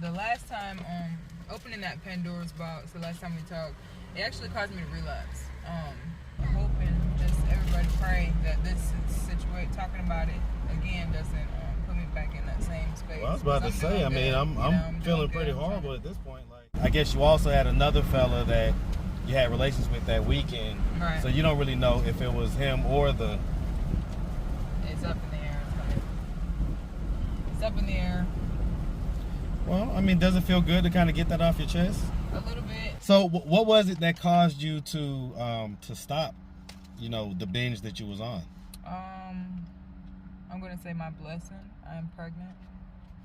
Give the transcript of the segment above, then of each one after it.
the last time, opening that Pandora's box, the last time we talked, it actually caused me to relapse. I'm hoping just everybody pray that this situation, talking about it again, doesn't put me back in that same space. Well, I was about to say, I mean, I'm feeling pretty horrible at this point. Like, I guess you also had another fella that you had relations with that weekend, right? So you don't really know if it was him or the. It's up in the air. It's up in the air. Well, I mean, does it feel good to kind of get that off your chest? A little bit. So, what was it that caused you to stop, you know, the binge that you was on? I'm gonna say my blessing. I'm pregnant,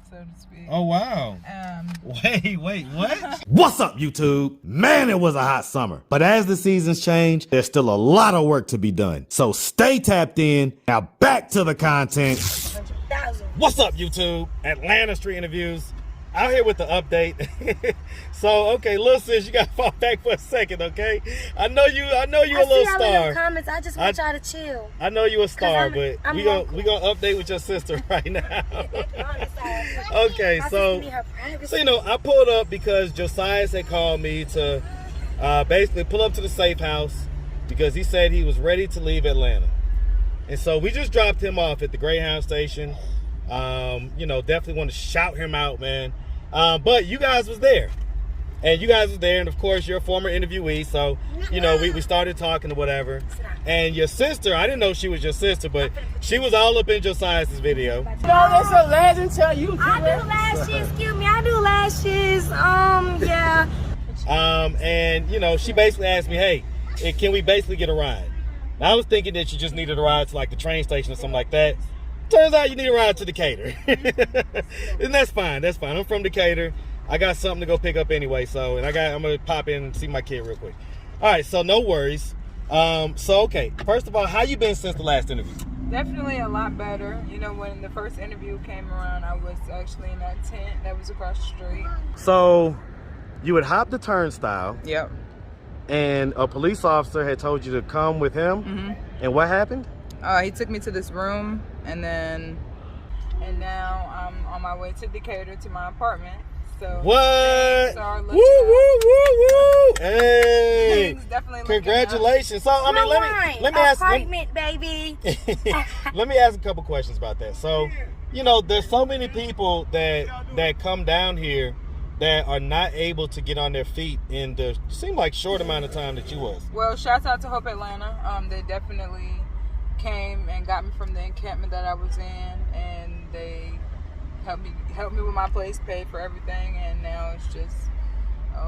so to speak. Oh wow. Wait, what? What's up, YouTube? Man, it was a hot summer. But as the seasons change, there's still a lot of work to be done. So stay tapped in. Now back to the content. What's up, YouTube? Atlanta Street Interviews. Out here with the update. So, okay, little sis, you gotta fall back for a second, okay? I know you a little star. In the comments. I just want y'all to chill. I know you a star, but I'm we gonna update with your sister right now. Okay, so you know, I pulled up because Josiah had called me to basically pull up to the safe house because he said he was ready to leave Atlanta. And so we just dropped him off at the Greyhound station. You know, definitely want to shout him out, man. But you guys was there. And of course you're a former interviewee, so you know we started talking or whatever. And your sister, I didn't know she was your sister, but she was all up in Josiah's video. No, that's a legend. Tell you. I do lashes. Excuse me. I do lashes. Yeah. And you know, she basically asked me, hey, can we basically get a ride? Now, I was thinking that you just needed a ride to like the train station or something like that. Turns out you need a ride to Decatur. And that's fine. I'm from Decatur. I got something to go pick up anyway, so I'm gonna pop in and see my kid real quick. All right, so no worries. So okay, first of all, how you been since the last interview? Definitely a lot better. You know, when the first interview came around, I was actually in that tent that was across the street. So you had hopped the turnstile. Yep. And a police officer had told you to come with him. Mm-hmm. And what happened? He took me to this room, and now I'm on my way to Decatur to my apartment. So what? Woo, woo, woo! Hey, definitely congratulations. So I mean, let me ask. Apartment, baby. Let me ask a couple questions about that. So, you know, there's so many people that come down here that are not able to get on their feet in the seem like short amount of time that you was. Well, shouts out to Hope Atlanta. They definitely came and got me from the encampment that I was in, and they helped me with my place, paid for everything, and now it's just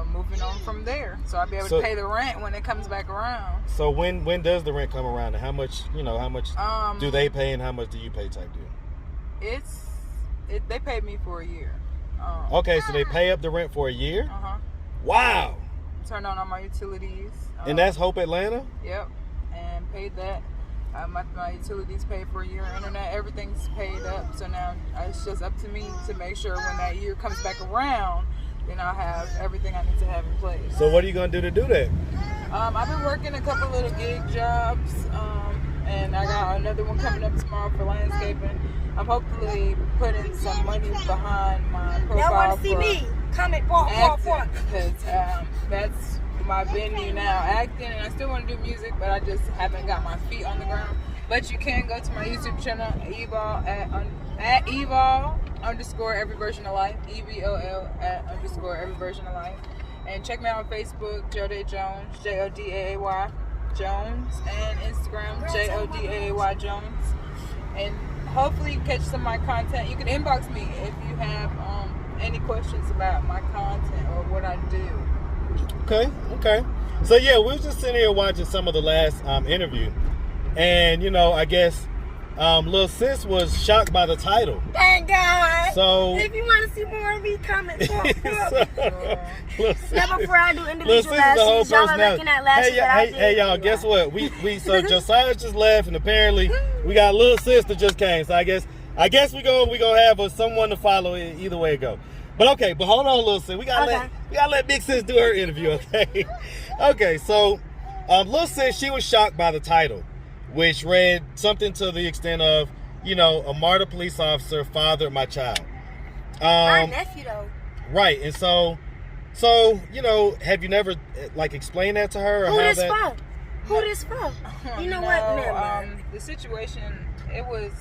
moving on from there. So I'll be able to pay the rent when it comes back around. So when does the rent come around, and how much do they pay, and how much do you pay type deal? They paid me for a year. Okay, so they pay up the rent for a year? Uh-huh. Wow. Turned on all my utilities. And that's Hope Atlanta? Yep, and paid that. My utilities paid for a year, internet, everything's paid up. So now it's just up to me to make sure when that year comes back around, then I'll have everything I need to have in place. So what are you going to do that? I've been working a couple little gig jobs, and I got another one coming up tomorrow for landscaping. I'm hopefully putting some money behind my profile. Y'all want to see me? Comment for. Because that's my venue now, acting, and I still want to do music, but I just haven't got my feet on the ground. But you can go to my YouTube channel, Evol at Evol_every_version_of_life, EVOL @_every_version_of_life, and check me out on Facebook, Joday Jones, JODAAY Jones, and Instagram, JODAAY Jones, and hopefully you catch some of my content. You can inbox me if you have any questions about my content or what I do. Okay. So yeah, we were just sitting here watching some of the last interview, and you know, I guess Lil Sis was shocked by the title. Thank God. So if you want to see more of me, comment for. Never before I do individual lashes, y'all are looking at lashes hey y'all, guess what? We so Josiah just left, and apparently we got Lil Sis that just came. So I guess we gonna have someone to follow either way it go. But hold on, Lil Sis. We gotta let Big Sis do her interview, okay? Okay, so Lil Sis, she was shocked by the title, which read something to the extent of, you know, a martyr police officer fathered my child. My nephew though. Right, and so you know, have you never like explained that to her? Or Who how this that... from? Who this from? You know what? Never mind. The situation, it was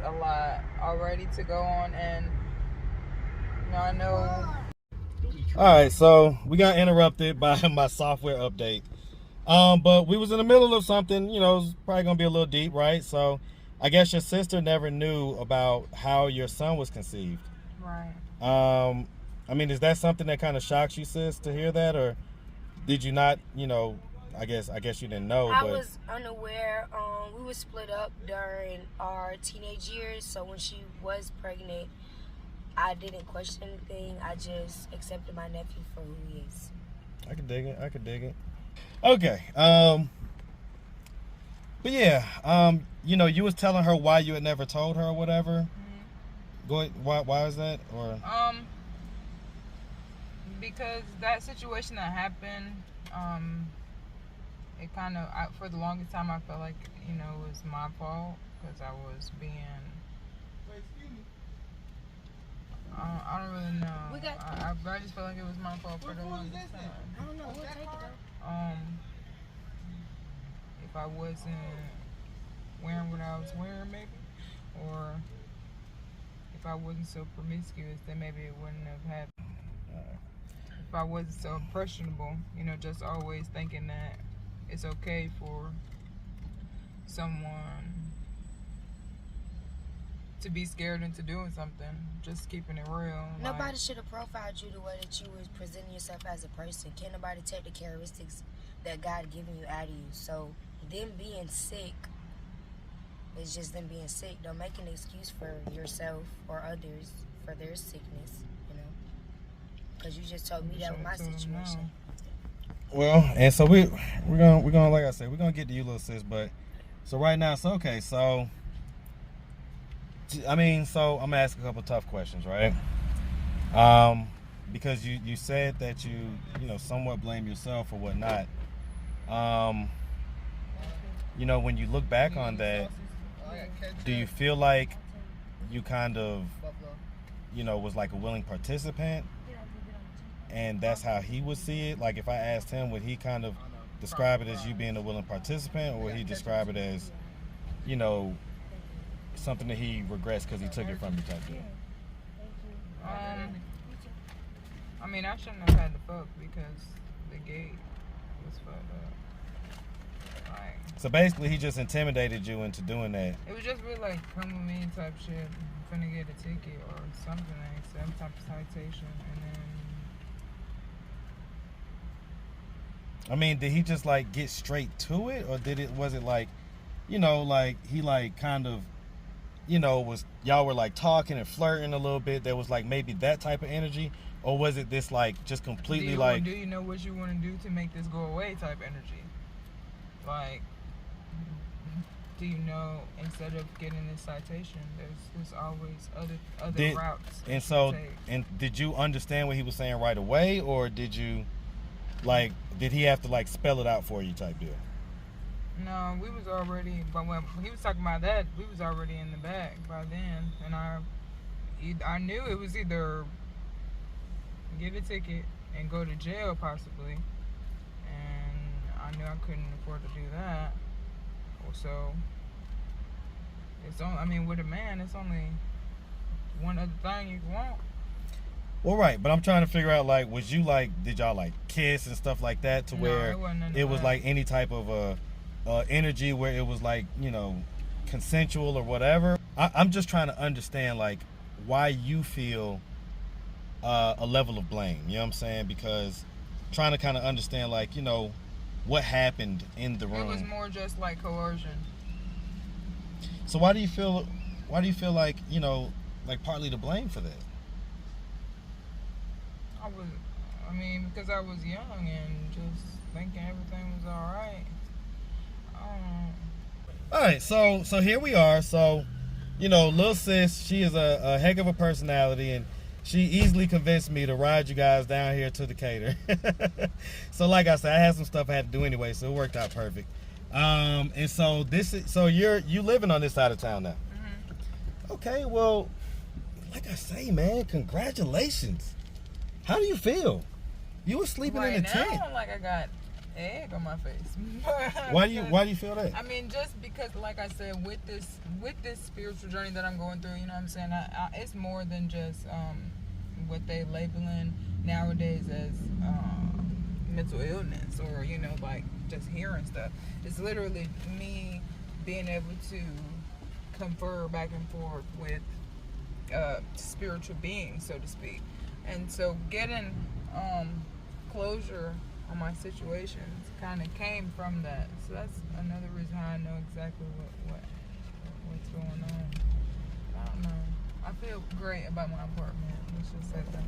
a lot already to go on, and you know, I know. All right, so we got interrupted by my software update. But we was in the middle of something, you know, it's probably gonna be a little deep, right? So I guess your sister never knew about how your son was conceived. Right. I mean, is that something that kind of shocks you, sis, to hear that, or did you not, you know, I guess you didn't know. I was unaware. We were split up during our teenage years, so when she was pregnant, I didn't question anything. I just accepted my nephew for who he is. I could dig it. Okay. But yeah, you know, you was telling her why you had never told her or whatever. Mm-hmm. Go ahead. Why is that? Or because that situation that happened, it kind of, for the longest time, I felt like, you know, it was my fault because I was being. I don't really know. I just felt like it was my fault for the longest time. I don't know. We'll take it though. If I wasn't wearing what I was wearing, maybe, or if I wasn't so promiscuous, then maybe it wouldn't have happened. If I wasn't so impressionable, you know, just always thinking that it's okay for someone to be scared into doing something, just keeping it real. Nobody should have profiled you the way that you was presenting yourself as a person. Can't nobody take the characteristics that God given you out of you. So them being sick is just them being sick. Don't make an excuse for yourself or others for their sickness, you know. Because you just told me that was my situation. Well, and so we're gonna like I said, we're gonna get to you, little sis. But so right now, so okay, so. I mean, so I'm gonna ask a couple tough questions, right? Because you said that you know, somewhat blame yourself or whatnot. You know, when you look back on that, do you feel like you kind of, you know, was like a willing participant, and that's how he would see it? Like, if I asked him, would he kind of describe it as you being a willing participant, or would he describe it as, you know, something that he regrets because he took it from you type deal? I mean, I shouldn't have had to fuck because the gate was fucked up. Like, so basically, he just intimidated you into doing that. It was just really like, come with me type shit. I'm finna get a ticket or something, like some type of citation, and then. I mean, did he just like get straight to it, or was it like, you know, like he like kind of, you know, y'all were like talking and flirting a little bit? There was like maybe that type of energy, or was it this like just completely like? Do you know what you want to do to make this go away type energy? Like, do you know, instead of getting this citation, there's always other routes. And so, and did you understand what he was saying right away, or did you, like, did he have to like spell it out for you type deal? No, we was already, but when he was talking about that, we was already in the bag by then, and I knew it was either get a ticket and go to jail possibly, and I knew I couldn't afford to do that. So it's only, I mean, with a man, it's only one other thing you want. Well, right, but I'm trying to figure out, like, was you like, did y'all like kiss and stuff like that to where it was like any type of energy where it was like, you know, consensual or whatever? I'm just trying to understand, like, why you feel a level of blame, you know what I'm saying? Because trying to kind of understand, like, you know, what happened in the room. It was more just like coercion. So why do you feel like, you know, like partly to blame for that? Because I was young and just thinking everything was all right. All right, so here we are. So, you know, little sis, she is a heck of a personality, and she easily convinced me to ride you guys down here to Decatur. So, like I said, I had some stuff I had to do anyway, so it worked out perfect. And so you living on this side of town now. Mm-hmm. Okay, well, like I say, man, congratulations. How do you feel? You were sleeping in the tent. Right now, like I got egg on my face. Why do you feel that? I mean, just because, like I said, with this spiritual journey that I'm going through, you know what I'm saying? It's more than just what they labeling nowadays as mental illness, or you know, like just hearing stuff. It's literally me being able to confer back and forth with spiritual beings, so to speak, and so getting closure on my situations kind of came from that. So that's another reason how I know exactly what's going on. I don't know. I feel great about my apartment. Let's just say that.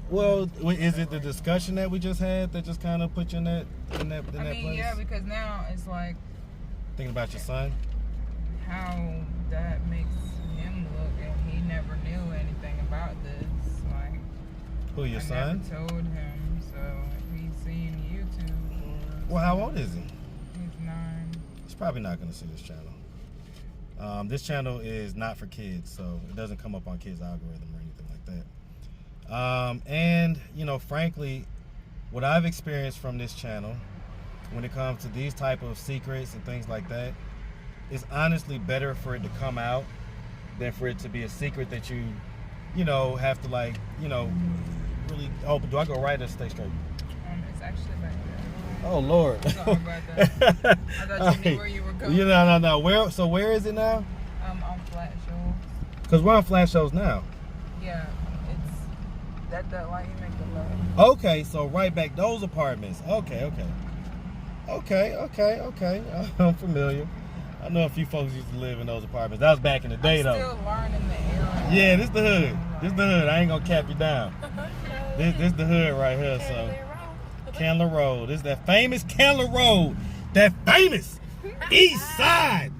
Well, is it the discussion that we just had that just kind of put you in that place? Yeah, because now it's like thinking about your son. How that makes him look, and he never knew anything about this. Like, who, your son? I never told him, so he's seeing YouTube. Well, how old is he? He's 9. He's probably not going to see this channel. This channel is not for kids, so it doesn't come up on kids' algorithm or anything like that. And, you know, frankly, what I've experienced from this channel when it comes to these type of secrets and things like that, it's honestly better for it to come out than for it to be a secret that you know, have to, like, you know, really. Oh, do I go right or stay straight? It's actually back there. Oh Lord. Sorry about that. I thought you knew where you were going. No. Where is it now? On Flat Shoals. Cause we're on Flat Shows now. Yeah, it's that light you make the left. Okay, so right back those apartments. Okay. I'm familiar. I know a few folks used to live in those apartments. That was back in the day, though. Still learning the area. Yeah, this the hood. This the hood. I ain't gonna cap you down. This the hood right here. So, Candler Road. This is that famous Candler Road. That famous East Side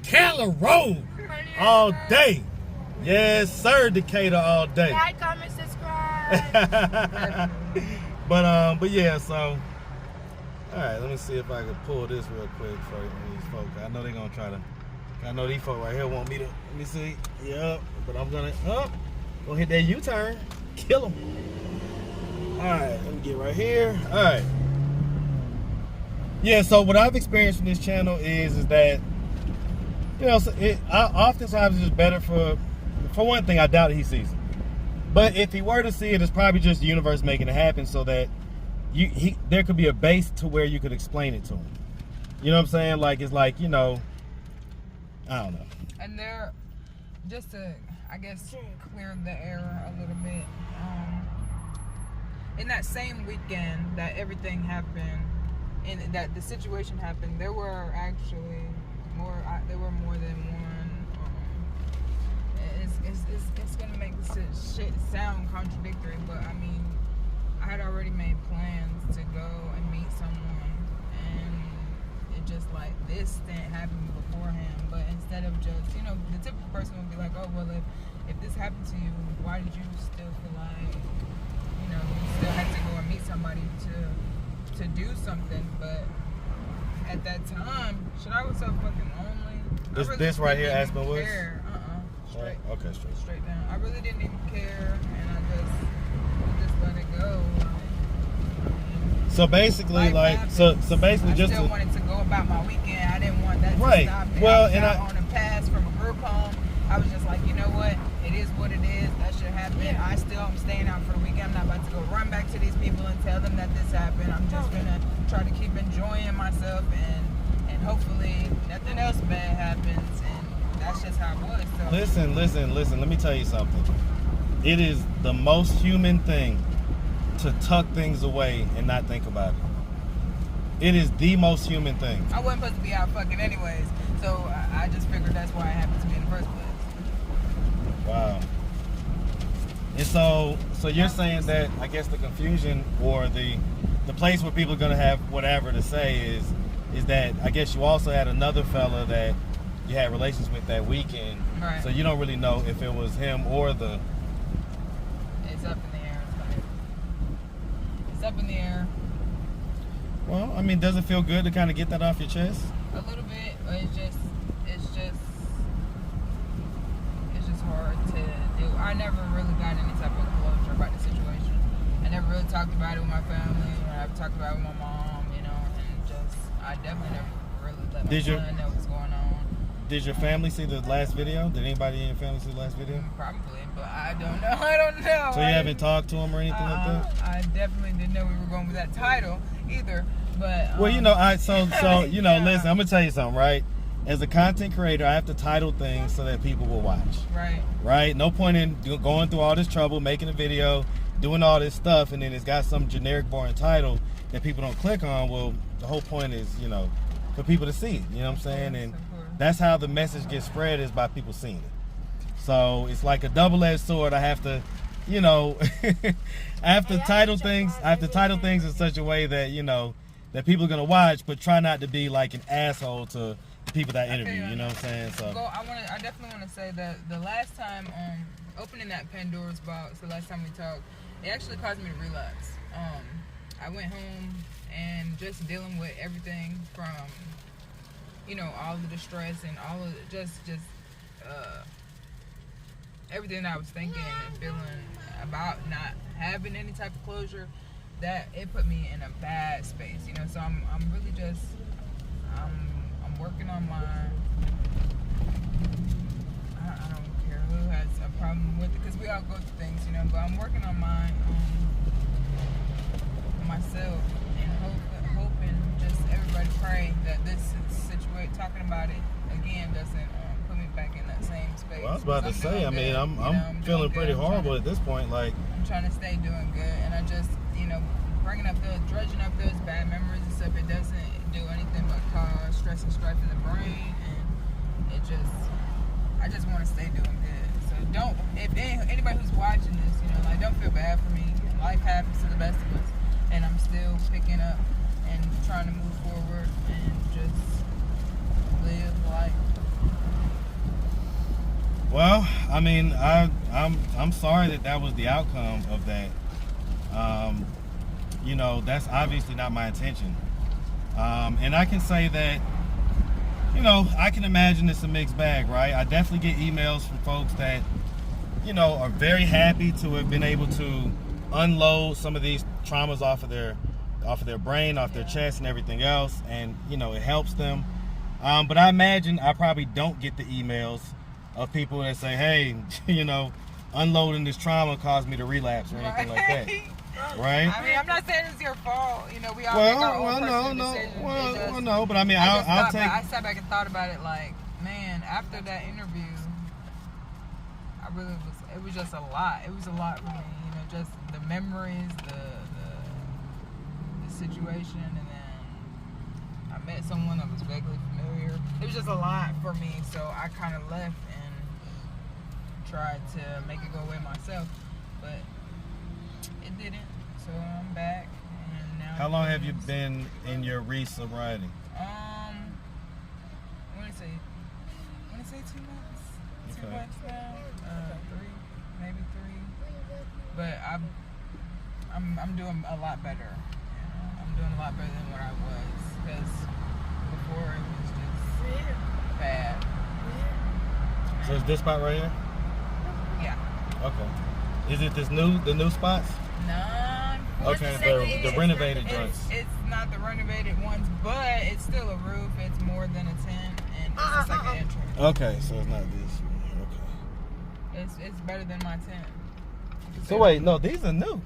Candler Road. All day. Yes, sir. Decatur all day. Like, comment, subscribe. But yeah. So. All right, let me see if I can pull this real quick for these folks. I know they're gonna try to. I know these folks right here want me to. Let me see. Yep, but I'm gonna hit that U-turn, kill them. All right, let me get right here. All right. Yeah. So what I've experienced from this channel is that, you know, oftentimes it's just better for one thing. I doubt that he sees it, but if he were to see it, it's probably just the universe making it happen so that. There could be a base to where you could explain it to him. You know what I'm saying? Like, it's like, you know, I don't know. And there, just to, I guess, clear the air a little bit, in that same weekend that everything happened, and that the situation happened, there were actually more than one. It's gonna make this shit sound contradictory, but I mean, I had already made plans to go and meet someone, and it just like this didn't happen beforehand. But instead of just, you know, the typical person would be like, oh well, if this happened to you, why did you still feel like, you know, you still had to go and meet somebody to do something? But at that time, shit, I was so fucking lonely. This right here, Aspen Woods. Straight. Okay, straight down. I really didn't even care, and I just let it go. So basically, so basically, I still wanted to go about my weekend. I didn't want that to stop me. Well, I was on a pass from a group home. I was just like, you know what? It is what it is. That should happen. Yeah. I'm staying out for the weekend. I'm not about to go run back to these people and tell them that this happened. I'm just gonna try to keep enjoying myself, and hopefully nothing else bad happens. And that's just how it was. So. Listen. Let me tell you something. It is the most human thing to tuck things away and not think about it. It is the most human thing. I wasn't supposed to be out fucking anyways, so I just figured that's why it happened to me in the first place. Wow. And so you're saying that, I guess, the confusion or the place where people are gonna have whatever to say is that I guess you also had another fella that you had relations with that weekend. Right. So you don't really know if it was him or the. It's up in the air. It's up in the air. Well, I mean, does it feel good to kind of get that off your chest? A little bit, but it's just hard to do. I never really got any type of closure about the situation, I've talked about it with my family, and I've talked about it with my mom, you know, and just, I definitely never really let my son know what's going on. Did your family see the last video? Did anybody in your family see the last video? Probably, but I don't know. I don't know. So you haven't talked to them or anything like that? I definitely didn't know we were going with that title either, but... Well, you know, you know, listen, I'm going to tell you something, right? As a content creator, I have to title things so that people will watch. Right. Right? No point in going through all this trouble, making a video, doing all this stuff, and then it's got some generic, boring title that people don't click on. Well, the whole point is, you know, for people to see it. You know what I'm saying? And that's how the message gets spread, is by people seeing it. So it's like a double-edged sword. I have to, you know, I have to title things. I have to title things in such a way that, you know, that people are gonna watch, but try not to be like an asshole to the people that I interview. You know what I'm saying? So I definitely want to say that the last time opening that Pandora's box, the last time we talked, it actually caused me to relapse. I went home and just dealing with everything from, you know, all of the stress and all of everything I was thinking and feeling about not having any type of closure, that it put me in a bad space, you know. So I'm really just I'm working on my, I don't care who has a problem with it, because we all go through things, you know, but I'm working on my myself, and hoping just everybody pray that this situation, talking about it again, doesn't put me back in that same space. Well, I was about to say, I mean, I'm feeling pretty horrible at this point. Like, I'm trying to stay doing good, and I just, you know, dredging up those bad memories and stuff, it doesn't do anything but cause stress and strife in the brain, and I just want to stay doing good. So if anybody who's watching this, you know, like, don't feel bad for me. Life happens to the best of us, and I'm still picking up and trying to move forward and just live life. well, I mean, I'm sorry that was the outcome of that. You know, that's obviously not my intention. And I can say that, you know, I can imagine it's a mixed bag, right? I definitely get emails from folks that, you know, are very happy to have been able to unload some of these traumas off of their brain, off their chest and everything else, and, you know, it helps them. But I imagine I probably don't get the emails of people that say, hey, you know, unloading this trauma caused me to relapse or anything like that. Right? I mean, I'm not saying it's your fault. You know, we all make our own personal decisions. Well, no, but I mean, I sat back and thought about it like, man, after that interview, it was just a lot. It was a lot for me, you know, just the memories, the situation, and then I met someone that was vaguely familiar. It was just a lot for me, so I kind of left and tried to make it go away myself, but it didn't. So I'm back, and now. How long have you been in your re-sobriety? I want to say 2 months. Okay. 2 months now. 3, maybe 3. But I'm doing a lot better. You know? I'm doing a lot better than what I was, because before it was just bad. So is this spot right here? Yeah. Okay. Is it the new spots? No. Okay, the renovated joints. It's not the renovated ones, but it's still a roof. It's more than a tent, and it's just like an entrance. Okay, so it's not this. Okay. It's better than my tent. So wait, no, these are new.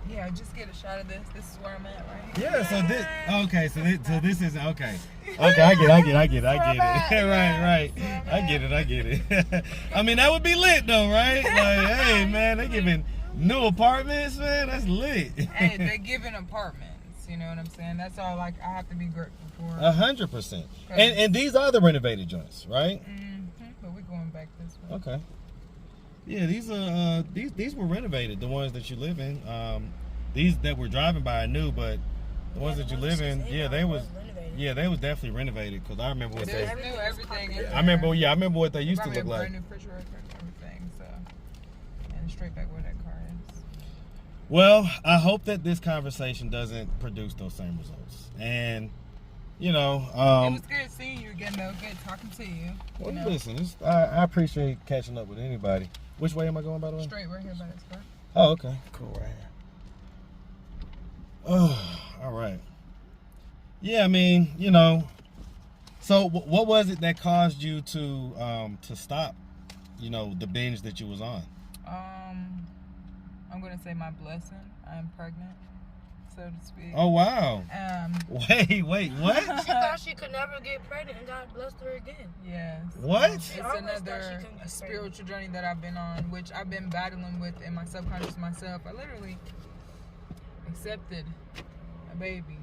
Yeah, just get a shot of this. This is where I'm at right here. Yeah, so this. Okay, so this is okay. Okay, I get it. Right. I get it. I mean, that would be lit though, right? Like, hey, man, they giving new apartments, man. That's lit. Hey, they're giving apartments. You know what I'm saying? That's all. Like, I have to be grateful for. 100%. And these are the renovated joints, right? Mm-hmm. But we're going back this way. Okay. Yeah, these are these were renovated. The ones that you live in. These that we're driving by are new, but the ones that you live in, they was definitely renovated, because I remember what they. New everything. I remember what they used to look like. Brand new refrigerator and everything. So, and straight back where that car is. Well, I hope that this conversation doesn't produce those same results. And, you know, it was good seeing you again, though. Good talking to you. Well, you know? listen, I appreciate catching up with anybody. Which way am I going, by the way? Straight right here by this car. Oh, okay. Cool, right here. Oh, all right. Yeah, I mean, so what was it that caused you to stop, the binge that you was on? I'm gonna say my blessing. I'm pregnant, so to speak. Oh wow. Wait, what? She thought she could never get pregnant and God blessed her again. Yes. What? It's another spiritual journey that I've been on, which I've been battling with in my subconscious myself. I literally accepted a baby.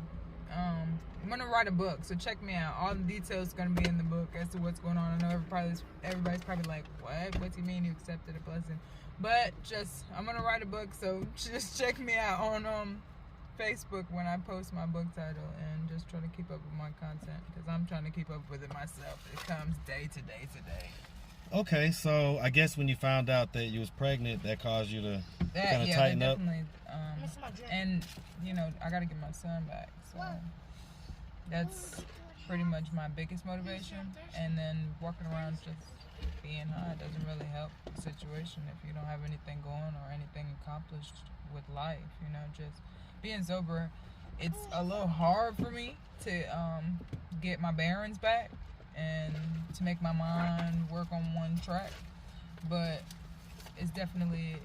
I'm gonna write a book, so check me out. All the details are gonna be in the book as to what's going on. I know everybody's probably like, what? What's he mean you accepted a blessing? But I'm gonna write a book, so just check me out on Facebook when I post my book title, and just try to keep up with my content because I'm trying to keep up with it myself. It comes day to day to day. Okay, so I guess when you found out that you was pregnant, that caused you to kind of tighten up. And I gotta get my son back, so that's pretty much my biggest motivation. And then walking around just being high doesn't really help the situation if you don't have anything going or anything accomplished with life. Just being sober, it's a little hard for me to get my bearings back and to make my mind work on one track, but it's definitely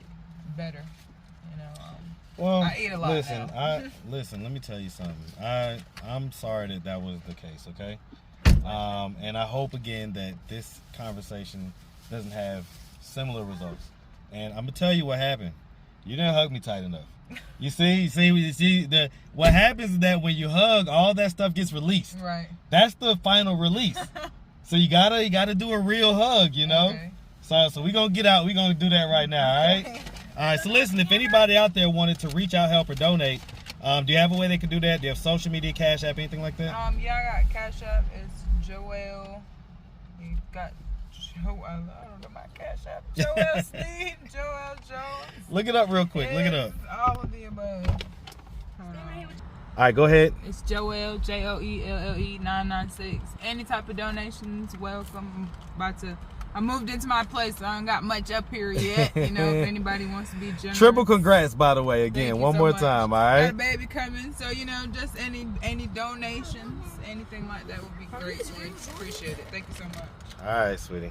better. Well, I eat a lot now. Listen, let me tell you something. I'm sorry that was the case, okay? And I hope again that this conversation doesn't have similar results. And I'm gonna tell you what happened. You didn't hug me tight enough. You see, what happens is that when you hug, all that stuff gets released. Right. That's the final release. So you gotta do a real hug, Okay. So we gonna get out. We gonna do that right now. All right. Okay. All right. So listen, if anybody out there wanted to reach out, help, or donate, do you have a way they can do that? Do you have social media, Cash App, anything like that? Yeah, I got Cash App. It's Joel. You got Joel. I don't know my Cash App. Joel Sneed. Joel Jones. Look it up real quick. Look it up. All of the above. Hold on. All right, go ahead. It's Joel, JOELLE 996. Any type of donations, welcome. I moved into my place, so I don't got much up here yet. If anybody wants to be generous. Triple congrats, by the way, again. Thank you One so more much. time, all Got right? a baby coming, so just any donations, anything like that would be great. We appreciate it. Thank you so much. All right, sweetie.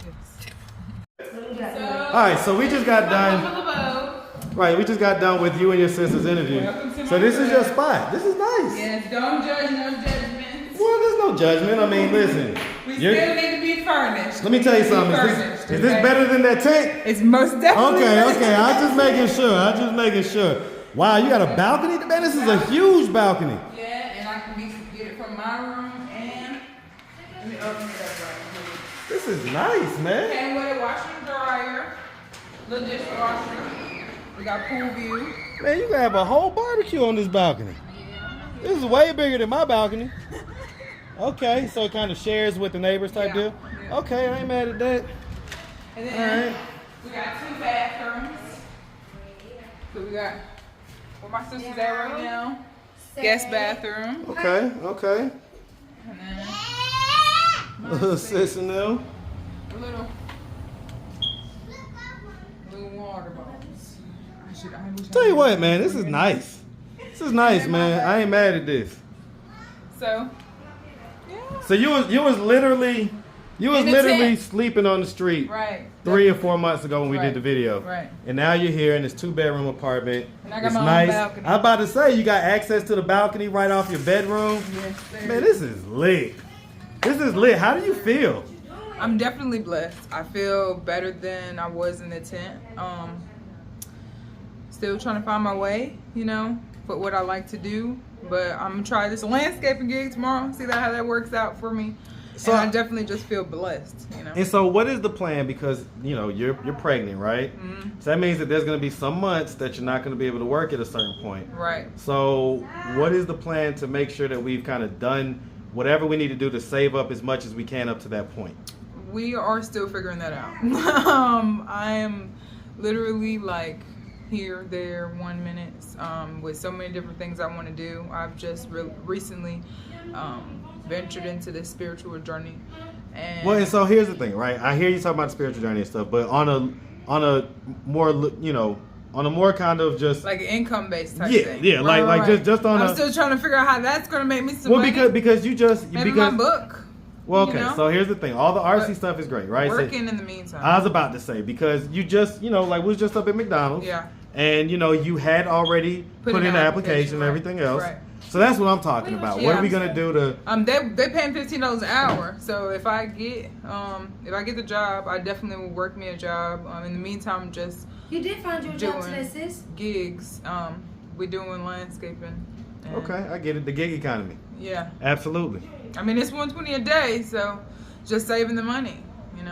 So, All right, so we just got done. Right, we just got done with you and your sister's interview. So this is your spot. This is nice. Yes, don't judge, no judgment. Well, there's no judgment. I mean, listen. We still need to be furnished. Let me tell you something. Is this better than that tent? It's most definitely. Okay. I'm just making sure. Wow, you got a balcony? Man, this is a huge balcony. Yeah, and I can get it from my room and let me open it up right here. This is nice, man. Came with a washer and dryer, little dishwasher. We got pool view. Man, you can have a whole barbecue on this balcony. Yeah. This is way bigger than my balcony. Okay, so it kind of shares with the neighbors type deal? Yeah. Okay, I ain't mad at that. And then All right. we got 2 bathrooms. So we got where my sister's at right now. Guest bathroom. Okay. And then Little sis and them. a little water bottles. I wish I Tell you had what, man, one. this is nice. This is nice, man. I ain't mad at this. So, yeah. So you was literally In the tent. sleeping on the street Right. 3 or 4 months ago when we Right. did the video. Right. And now you're here in this 2-bedroom apartment. And I got It's my own nice. balcony. I'm about to say you got access to the balcony right off your bedroom. Yes, sir. Man, this is lit. This is lit. How do you feel? I'm definitely blessed. I feel better than I was in the tent. Still trying to find my way, for what I like to do. But I'm gonna try this landscaping gig tomorrow. See how that works out for me. So and I definitely just feel blessed, And so, what is the plan? Because you're pregnant, right? Mm-hmm. So that means that there's going to be some months that you're not going to be able to work at a certain point. Right. So, what is the plan to make sure that we've kind of done whatever we need to do to save up as much as we can up to that point? We are still figuring that out. I am literally like here, there, 1 minute, with so many different things I want to do. I've just recently ventured into this spiritual journey. And so here's the thing, right? I hear you talking about the spiritual journey and stuff, but on a more, on a more kind of just like an income based type yeah, thing. yeah, like just on I'm a. still trying to figure out how that's gonna make me some Well, money. because you just Maybe because my book. well, okay. You know? So here's the thing: all the artsy But stuff is great, right? So, Working in the meantime. I was about to say because you just like we was just up at McDonald's, Yeah. and you had already put in the application and right, everything else. right. So that's what I'm talking about. What are we gonna do to? They paying $15 an hour. So if I get the job, I definitely will work me a job. In the meantime, just You did find your job doing today, sis. gigs. We're doing landscaping. And Okay, I get it. The gig economy. Yeah. Absolutely. I mean, it's $120 a day, so just saving the money.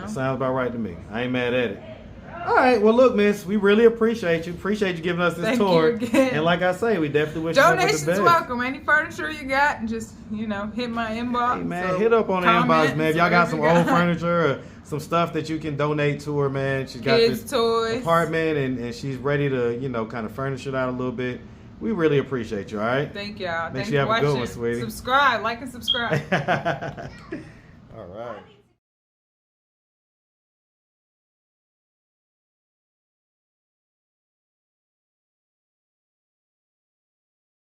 Sounds about right to me. I ain't mad at it. All right. Well, look, miss, we really appreciate you. Appreciate you giving us this Thank tour. you again. And like I say, we definitely wish you luck with the Donations best. welcome. Any furniture you got, just hit my inbox. Hey, man, So hit up on the inbox, comments, man. If y'all got some whatever old you got. furniture or some stuff that you can donate to her, man. She's got Kids, this toys. apartment and she's ready to, kind of furnish it out a little bit. We really appreciate you, all right? Thank y'all. Make Thanks sure you for have a good watching. one, sweetie. Subscribe, like and subscribe. All right.